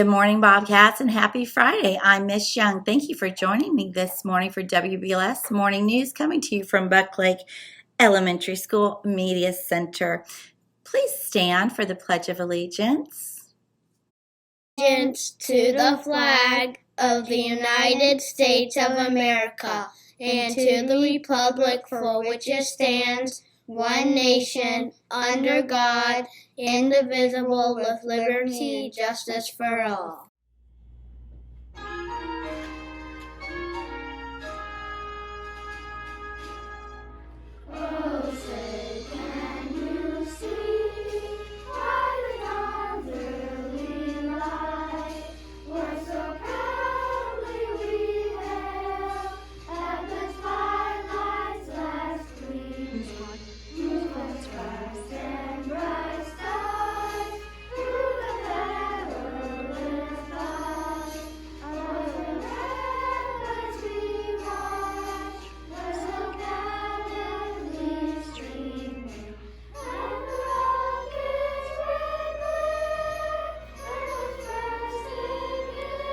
Good morning, Bobcats, and happy Friday. I'm Miss Young. Thank you for joining me this morning for WBLS Morning News, coming to you from Buck Lake Elementary School Media Center. Please stand for the Pledge of Allegiance. Allegiance to the flag of the United States of America and to the republic for which it stands, one nation, under God, indivisible, with liberty and justice for all. Oh, say, can you see why the dawn's early light was so proudly we hailed at the twilight's last gleam? Moonlight's bright and bright skies through the perilous fight. O'er the ramparts we watched, were so gallantly streaming, and the rocket's red glare and the bursting air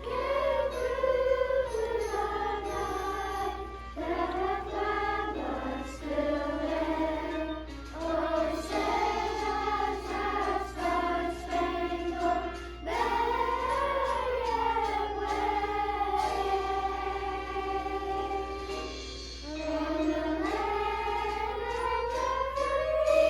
gave clue to the night that our flag was still there. Oh, say does that star-spangled banner yet wave o'er the land of the free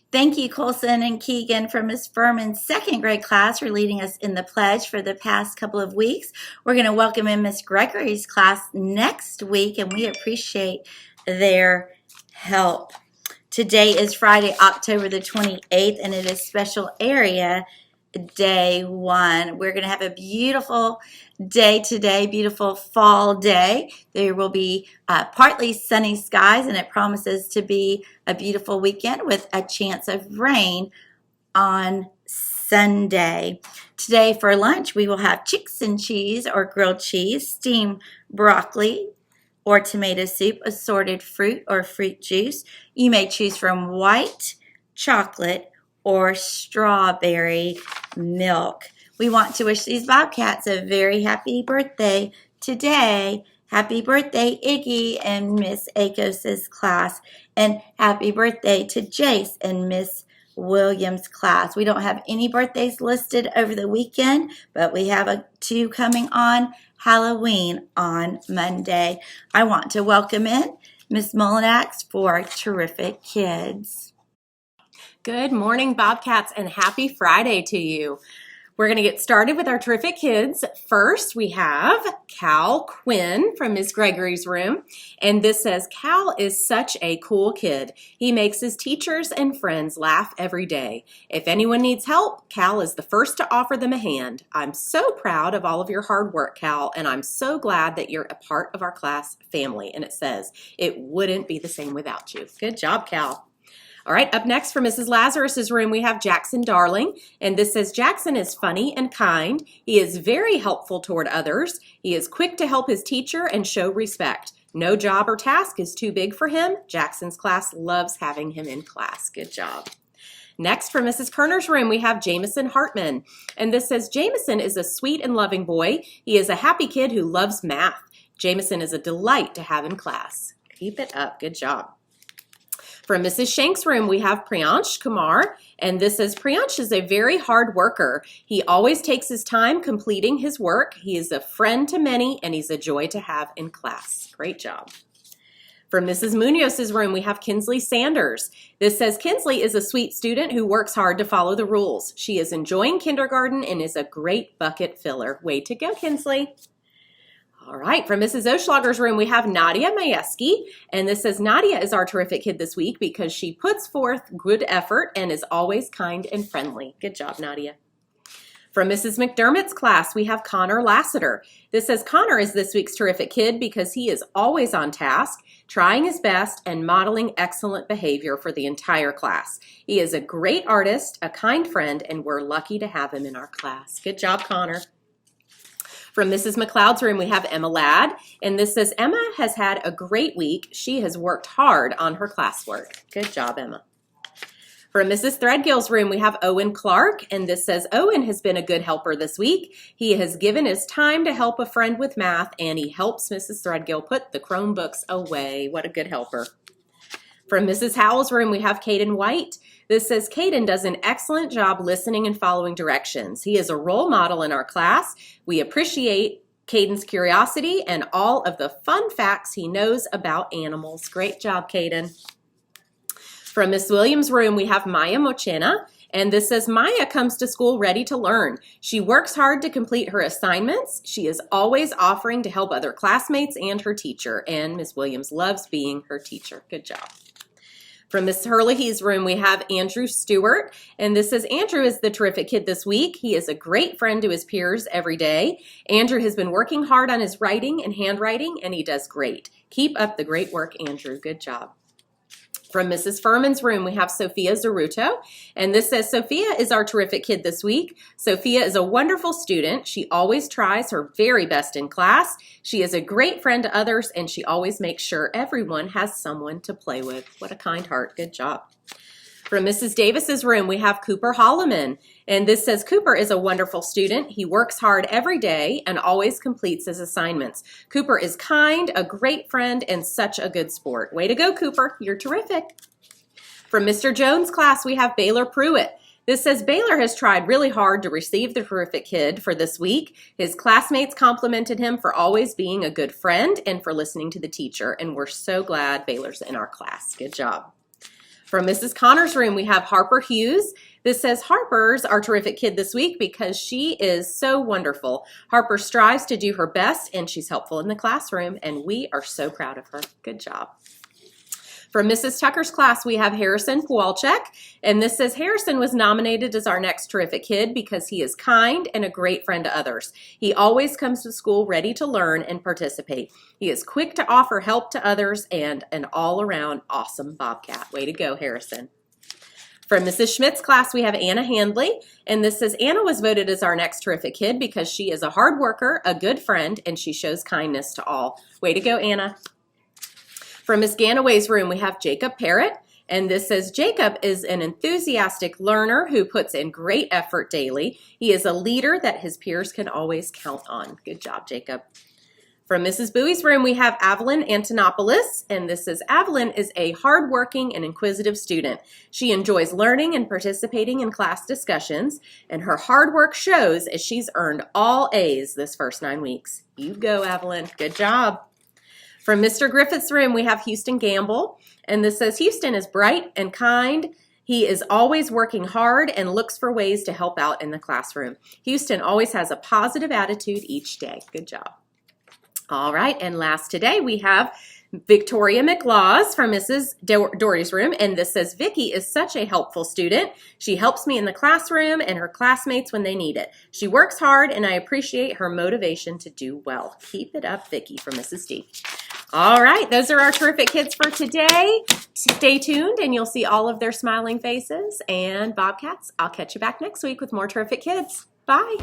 Thank you, Colson and Keegan from Miss Furman's second grade class for leading us in the pledge for the past couple of weeks. We're going to welcome in Miss Gregory's class next week, and we appreciate their help. Today is Friday, October the 28th, and it is Special Area Day 1. We're going to have a beautiful day today, beautiful fall day. There will be partly sunny skies, and it promises to be a beautiful weekend with a chance of rain on Sunday. Today for lunch, we will have chicks and cheese or grilled cheese, steamed broccoli or tomato soup, assorted fruit or fruit juice. You may choose from white chocolate or strawberry milk. We want to wish these Bobcats a very happy birthday today. Happy birthday, Iggy and Miss Akos's class. And happy birthday to Jace and Miss Williams' class. We don't have any birthdays listed over the weekend, but we have two coming on Halloween on Monday. I want to welcome in Miss Mullinax for Terrific Kids. Good morning, Bobcats, and happy Friday to you. We're going to get started with our terrific kids. First, we have Cal Quinn from Miss Gregory's room. And this says, Cal is such a cool kid. He makes his teachers and friends laugh every day. If anyone needs help, Cal is the first to offer them a hand. I'm so proud of all of your hard work, Cal, and I'm so glad that you're a part of our class family. And it says, it wouldn't be the same without you. Good job, Cal. All right, up next for Mrs. Lazarus's room, we have Jackson Darling, and this says Jackson is funny and kind. He is very helpful toward others. He is quick to help his teacher and show respect. No job or task is too big for him. Jackson's class loves having him in class. Good job. Next, for Mrs. Kerner's room, we have Jameson Hartman, and this says Jameson is a sweet and loving boy. He is a happy kid who loves math. Jameson is a delight to have in class. Keep it up. Good job. From Mrs. Shank's room, we have Priyansh Kumar, and this says Priyansh is a very hard worker. He always takes his time completing his work. He is a friend to many, and he's a joy to have in class. Great job. From Mrs. Munoz's room, we have Kinslee Sanders. This says Kinslee is a sweet student who works hard to follow the rules. She is enjoying kindergarten and is a great bucket filler. Way to go, Kinslee. All right, from Mrs. Oschlager's room, we have Nadia Majewski, and this says Nadia is our terrific kid this week because she puts forth good effort and is always kind and friendly. Good job, Nadia. From Mrs. McDermott's class, we have Connor Lasseter. This says Connor is this week's terrific kid because he is always on task, trying his best, and modeling excellent behavior for the entire class. He is a great artist, a kind friend, and we're lucky to have him in our class. Good job, Connor. From Mrs. McLeod's room, we have Emma Ladd, and this says Emma has had a great week. She has worked hard on her classwork. Good job, Emma. From Mrs. Threadgill's room, we have Owen Clark, and this says Owen has been a good helper this week. He has given his time to help a friend with math, and he helps Mrs. Threadgill put the Chromebooks away. What a good helper. From Mrs. Howell's room, we have Caden White. This says Caden does an excellent job listening and following directions. He is a role model in our class. We appreciate Caden's curiosity and all of the fun facts he knows about animals. Great job, Caden. From Miss Williams' room, we have Maya Mochena, and this says Maya comes to school ready to learn. She works hard to complete her assignments. She is always offering to help other classmates and her teacher, and Miss Williams loves being her teacher. Good job. From Miss Herlihy's room, we have Andrew Stewart, and this says Andrew is the terrific kid this week. He is a great friend to his peers every day. Andrew has been working hard on his writing and handwriting, and he does great. Keep up the great work, Andrew. Good job. From Mrs. Furman's room, we have Sophia Zaruto, and this says Sophia is our terrific kid this week. Sophia is a wonderful student. She always tries her very best in class. She is a great friend to others, and she always makes sure everyone has someone to play with. What a kind heart. Good job. From Mrs. Davis's room, we have Cooper Holloman, and this says Cooper is a wonderful student. He works hard every day and always completes his assignments. Cooper is kind, a great friend, and such a good sport. Way to go, Cooper. You're terrific. From Mr. Jones' class, we have Baylor Pruitt. This says Baylor has tried really hard to receive the terrific kid for this week. His classmates complimented him for always being a good friend and for listening to the teacher, and we're so glad Baylor's in our class. Good job. From Mrs. Connor's room, we have Harper Hughes. This says Harper's our terrific kid this week because she is so wonderful. Harper strives to do her best, and she's helpful in the classroom, and we are so proud of her. Good job. From Mrs. Tucker's class, we have Harrison Pawalczyk, and this says Harrison was nominated as our next terrific kid because he is kind and a great friend to others. He always comes to school ready to learn and participate. He is quick to offer help to others and an all-around awesome bobcat. Way to go, Harrison. From Mrs. Schmidt's class, we have Anna Handley, and this says Anna was voted as our next terrific kid because she is a hard worker, a good friend, and she shows kindness to all. Way to go, Anna. From Miss Ganaway's room, we have Jacob Parrott, and this says Jacob is an enthusiastic learner who puts in great effort daily. He is a leader that his peers can always count on. Good job, Jacob. From Mrs. Bowie's room, we have Evelyn Antonopoulos, and this says Evelyn is a hardworking and inquisitive student. She enjoys learning and participating in class discussions, and her hard work shows as she's earned all A's this first 9 weeks. You go, Evelyn. Good job. From Mr. Griffith's room, we have Houston Gamble, and this says Houston is bright and kind. He is always working hard and looks for ways to help out in the classroom. Houston always has a positive attitude each day. Good job. All right, and last today we have Victoria McLaws from Mrs. Doherty's room, and this says Vicki is such a helpful student. She helps me in the classroom and her classmates when they need it. She works hard, and I appreciate her motivation to do well. Keep it up, Vicki, from Mrs. D. All right, those are our terrific kids for today. Stay tuned, and you'll see all of their smiling faces. And Bobcats, I'll catch you back next week with more terrific kids. Bye.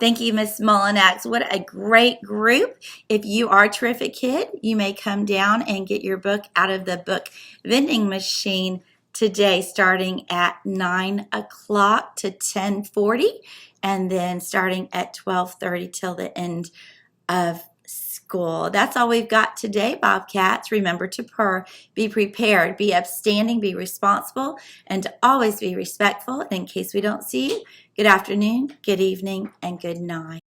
Thank you, Miss Mullinax. What a great group. If you are a terrific kid, you may come down and get your book out of the book vending machine today, starting at 9 o'clock to 10:40, and then starting at 12:30 till the end of school. That's all we've got today, Bobcats. Remember to purr, be prepared, be upstanding, be responsible, and to always be respectful. And in case we don't see you, good afternoon, good evening, and good night.